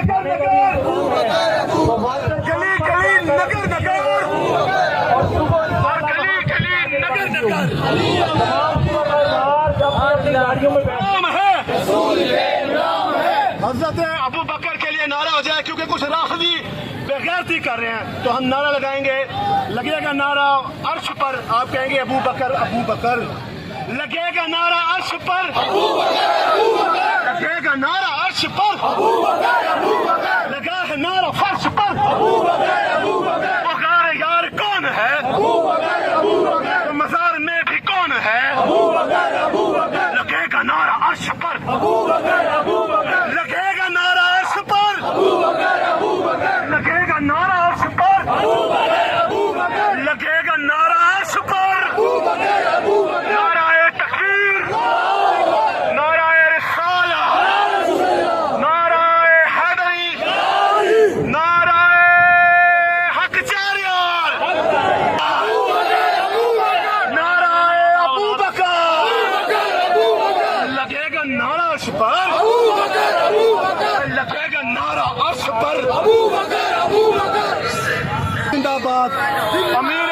नगर नगर, गली गली नगर नगर, और गली गली नगर नगर नाम है हजरत अबू बकर के लिए नारा हो जाए, क्योंकि कुछ राफजी बेगैरती कर रहे हैं, तो हम नारा लगाएंगे। लगेगा नारा अर्श पर, आप कहेंगे अबू बकर अबू बकर। लगेगा नारा अर्श पर, लगेगा नारा अर्श पर, लगा है नारा फर्श पर। पुकार यार कौन है, मजार में भी कौन है। लगेगा नारा अर्श पर, लगेगा नारा अर्श पर, लगेगा नारा अर्श पर, लगेगा नारा अर्श पर। नाराए तकबीर, नाराए रिसाला, नाराए हैदरी, नाराए हक चारियार, नाराए अबू बकर। लगेगा नारा अर्श पर, लगेगा नारा अर्श पर। जिंदाबाद अमीर